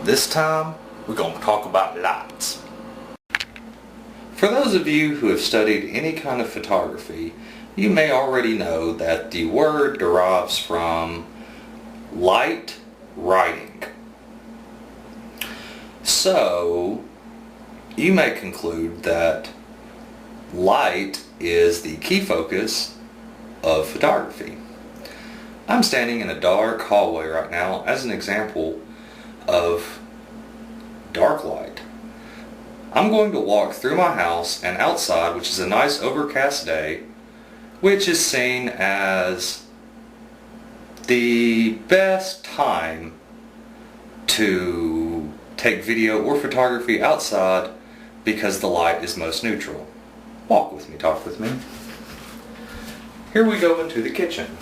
This time, we're going to talk about lights. For those of you who have studied any kind of photography, you may already know that the word derives from light writing. So, you may conclude that light is the key focus of photography. I'm standing in a dark hallway right now as an example of dark light. I'm going to walk through my house and outside, which is a nice overcast day, which is seen as the best time to take video or photography outside because the light is most neutral. Walk with me, talk with me. Here we go into the kitchen.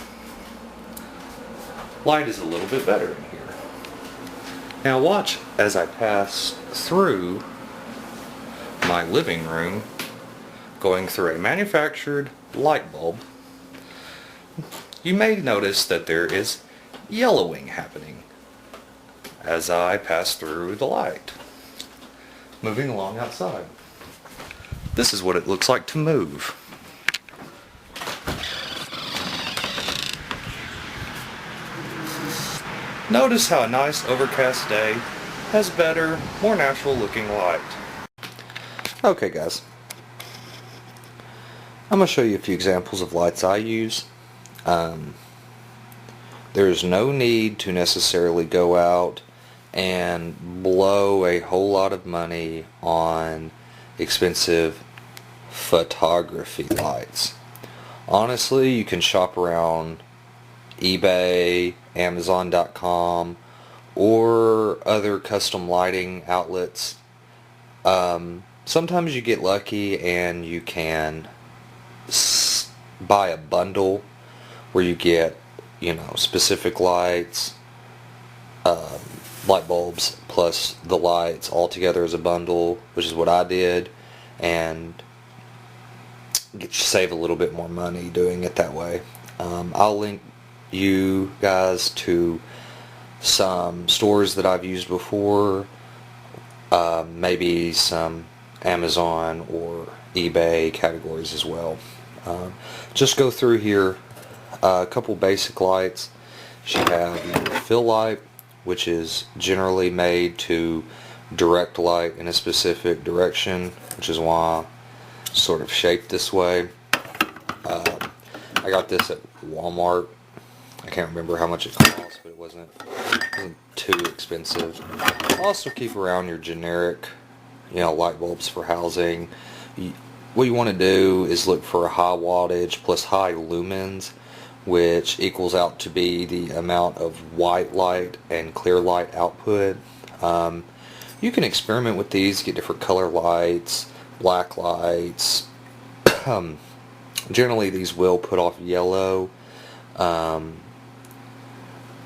Light is a little bit better in here. Now watch as I pass through my living room, going through a manufactured light bulb. You may notice that there is yellowing happening as I pass through the light. Moving along outside. This is what it looks like to move. Notice how a nice overcast day has better, more natural looking light. Okay guys, I'm going to show you a few examples of lights I use. There's no need to necessarily go out and blow a whole lot of money on expensive photography lights. Honestly, you can shop around eBay, Amazon.com, or other custom lighting outlets. Sometimes you get lucky and you can buy a bundle where you get, specific lights, light bulbs plus the lights all together as a bundle, which is what I did, and save a little bit more money doing it that way. I'll link you guys to some stores that I've used before, maybe some Amazon or eBay categories as well. Just go through here, a couple basic lights. You have your fill light, which is generally made to direct light in a specific direction, which is why it's sort of shaped this way. I got this at Walmart. I can't remember how much it cost, but it wasn't too expensive. Also keep around your generic, light bulbs for housing. What you want to do is look for a high wattage plus high lumens, which equals out to be the amount of white light and clear light output. You can experiment with these, get different color lights, black lights. Generally these will put off yellow.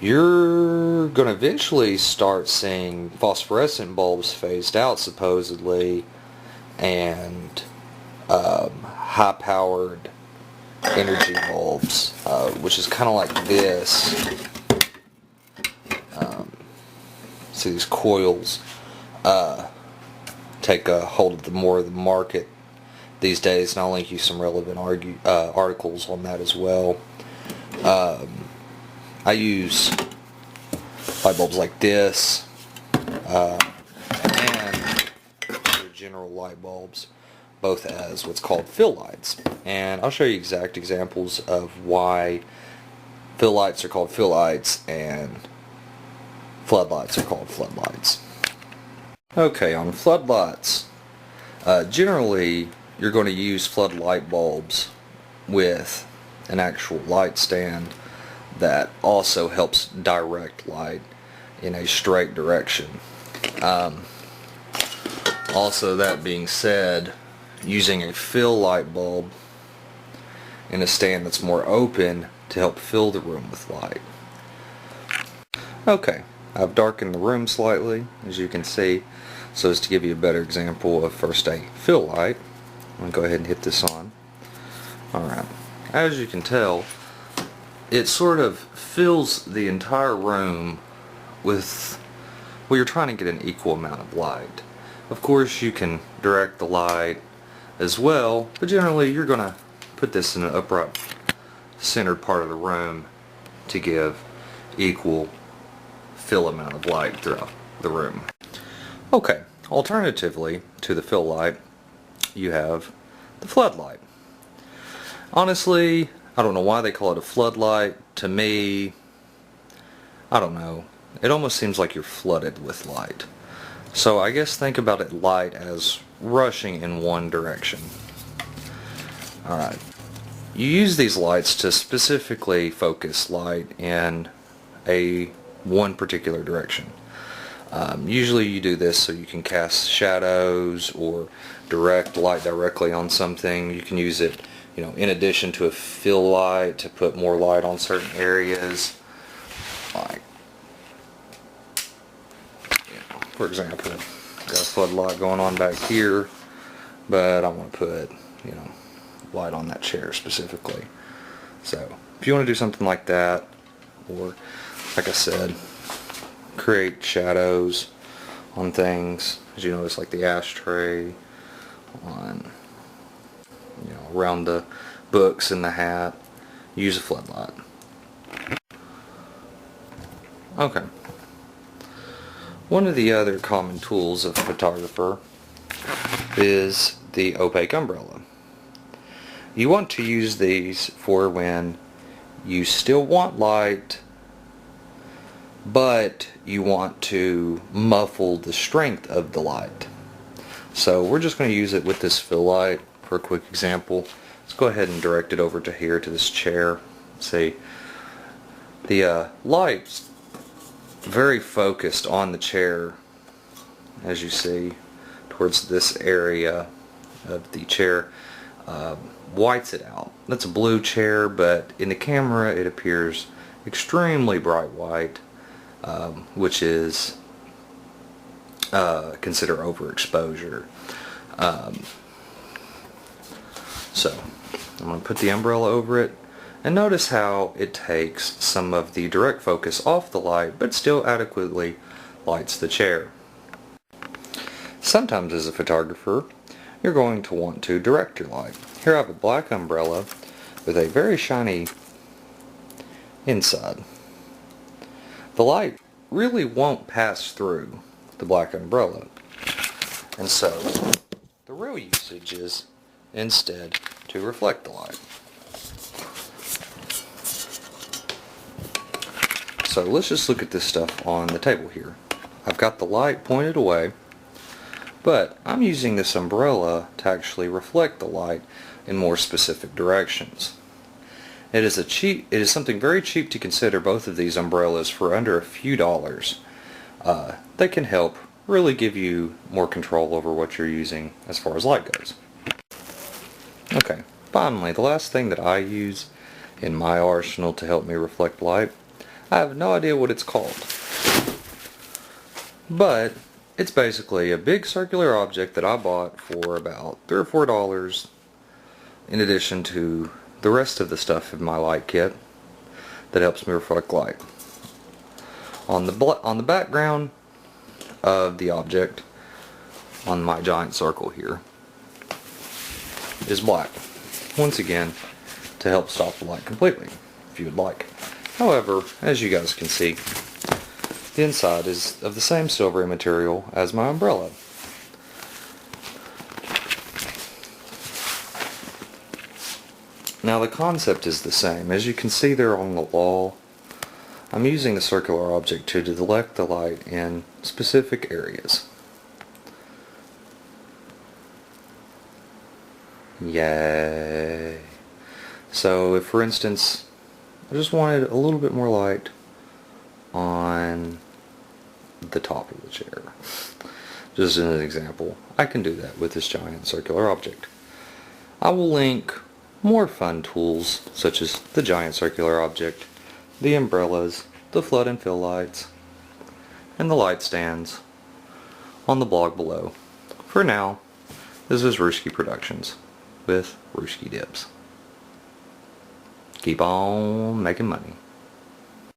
You're going to eventually start seeing phosphorescent bulbs phased out supposedly, and high-powered energy bulbs, which is kind of like this. See these coils take a hold of the more of the market these days, and I'll link you some relevant articles on that as well. I use light bulbs like this and general light bulbs, both as what's called fill lights. And I'll show you exact examples of why fill lights are called fill lights and floodlights are called floodlights. Okay, on floodlights, generally you're going to use floodlight bulbs with an actual light stand that also helps direct light in a straight direction. Also, that being said, using a fill light bulb in a stand that's more open to help fill the room with light. Okay, I've darkened the room slightly, as you can see, so as to give you a better example of first a fill light. I'm going to go ahead and hit this on. Alright, as you can tell, it sort of fills the entire room with well, you're trying to get an equal amount of light. Of course, you can direct the light as well, but generally you're going to put this in an upright centered part of the room to give equal fill amount of light throughout the room. Okay, alternatively to the fill light, you have the floodlight. Honestly, I don't know why they call it a floodlight. To me, I don't know. It almost seems like you're flooded with light. So I guess think about it light as rushing in one direction. Alright. You use these lights to specifically focus light in one particular direction. Usually you do this so you can cast shadows or direct light directly on something. You can use it, in addition to a fill light, to put more light on certain areas. Like, for example, got a floodlight going on back here, but I want to put, light on that chair specifically. So if you want to do something like that, or like I said, create shadows on things, as you notice, like the ashtray, on around the books and the hat, use a floodlight. Okay. One of the other common tools of a photographer is the opaque umbrella. You want to use these for when you still want light, but you want to muffle the strength of the light. So we're just going to use it with this fill light for a quick example. Let's go ahead and direct it over to here, to this chair. See, the light's very focused on the chair, as you see, towards this area of the chair. Whites it out. That's a blue chair, but in the camera it appears extremely bright white, which is consider overexposure. So I'm going to put the umbrella over it, and notice how it takes some of the direct focus off the light, but still adequately lights the chair. Sometimes as a photographer, you're going to want to direct your light. Here I have a black umbrella with a very shiny inside. The light really won't pass through the black umbrella, and so the real usage is instead to reflect the light. So let's just look at this stuff on the table here. I've got the light pointed away, but I'm using this umbrella to actually reflect the light in more specific directions. It is something very cheap to consider both of these umbrellas for under a few dollars. They can help really give you more control over what you're using as far as light goes. Okay, finally, the last thing that I use in my arsenal to help me reflect light, I have no idea what it's called, but it's basically a big circular object that I bought for about $3 or $4, in addition to the rest of the stuff in my light kit that helps me reflect light. On the background of the object, on my giant circle here, is black. Once again, to help stop the light completely, if you would like. However, as you guys can see, the inside is of the same silvery material as my umbrella. Now the concept is the same. As you can see there on the wall, I'm using the circular object to direct the light in specific areas. Yay! So if, for instance, I just wanted a little bit more light on the top of the chair, just as an example, I can do that with this giant circular object. I will link more fun tools such as the giant circular object, the umbrellas, the flood and fill lights, and the light stands on the blog below. For now, this is Rooskie Productions with Rooskie Dips. Keep on making money.